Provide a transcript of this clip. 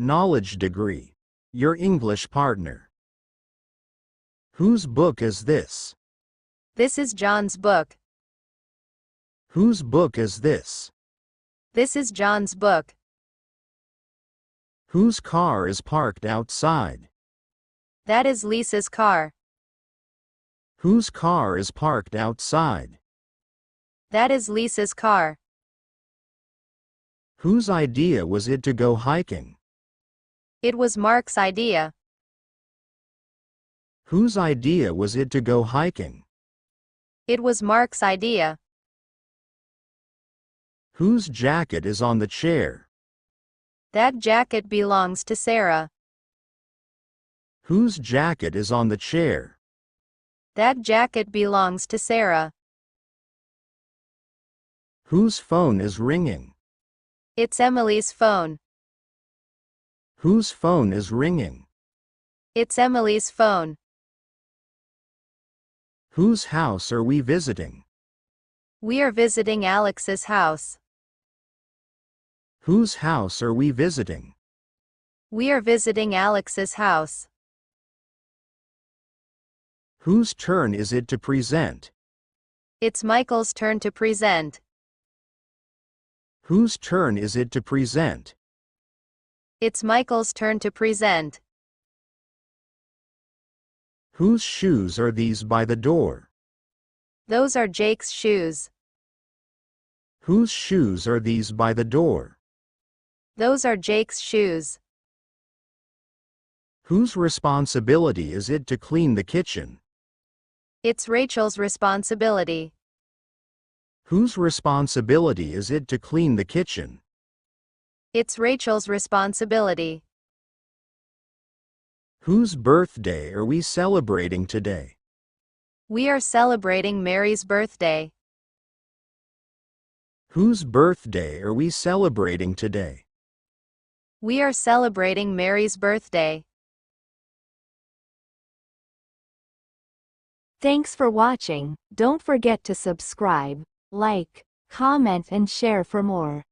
Knowledge degree. Your English partner. Whose book is this? This is John's book. Whose book is this? This is John's book. Whose car is parked outside? That is Lisa's car. Whose car is parked outside? That is Lisa's car. Whose idea was it to go hiking? It was Mark's idea. Whose idea was it to go hiking? It was Mark's idea. Whose jacket is on the chair? That jacket belongs to Sarah. Whose jacket is on the chair? That jacket belongs to Sarah. Whose phone is ringing? It's Emily's phone. Whose phone is ringing? It's Emily's phone. Whose house are we visiting? We are visiting Alex's house. Whose house are we visiting? We are visiting Alex's house. Whose turn is it to present? It's Michael's turn to present. Whose turn is it to present? It's Michael's turn to present. Whose shoes are these by the door? Those are Jake's shoes. Whose shoes are these by the door? Those are Jake's shoes. Whose responsibility is it to clean the kitchen? It's Rachel's responsibility. Whose responsibility is it to clean the kitchen? It's Rachel's responsibility. Whose birthday are we celebrating today? We are celebrating Mary's birthday. Whose birthday are we celebrating today? We are celebrating Mary's birthday. Thanks for watching. Don't forget to subscribe, like, comment and share for more.